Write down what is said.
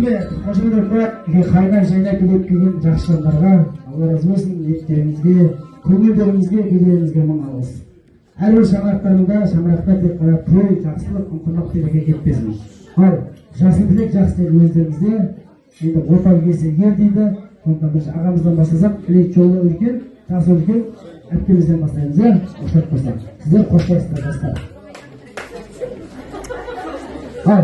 Бүгінгі қошеметтер қайнар жайнап келіп келген жақсы жандарға Алла разы болсын. Ниеттеріңізге, көңілдеріңізге, кедеріңізге мың алғыс. Әрбір шаңырақтарында шаңырақта тек қана той, жақсылық, ынтымақ береке кетпесін. Ал жасыл тілек, жақсы тілек өздеріңізде. Енді орталық кесі ер дейді. Сондықтан біз ағамыздан бастасақ, тілек жолы үлкен, жасы үлкен, әпкемізден бастаймыз, иә? Қоштап қойсақ. Сіздер қоштайсыздар жастар. Ал